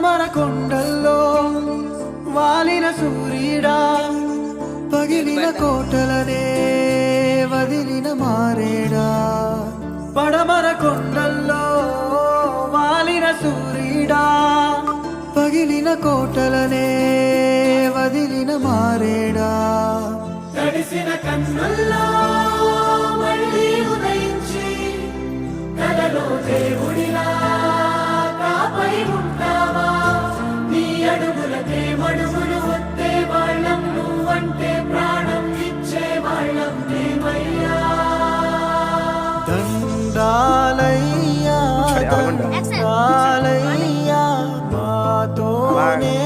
పడమర కొండల్లో వాలిన సూర్యుడా, పగిలిన కోటలనే వదిలిన మారేడా. పడమర కొండల్లో వాలిన సూర్యుడా, పగిలిన కోటలనే వదిలిన మారేడా. తడిసిన కన్నుల్లో మళ్ళీ ఉదయించి కలలో దేవుడిలా కాపై ఉంటావా. నీ అడుగులకే మడుగులు వస్తే వాళ్ళం, నువ్వంటే ప్రాణం ఇచ్చే వాళ్ళం మేమయ్యా. దండాలయ్యా దండాలయ్యా, మాతోనే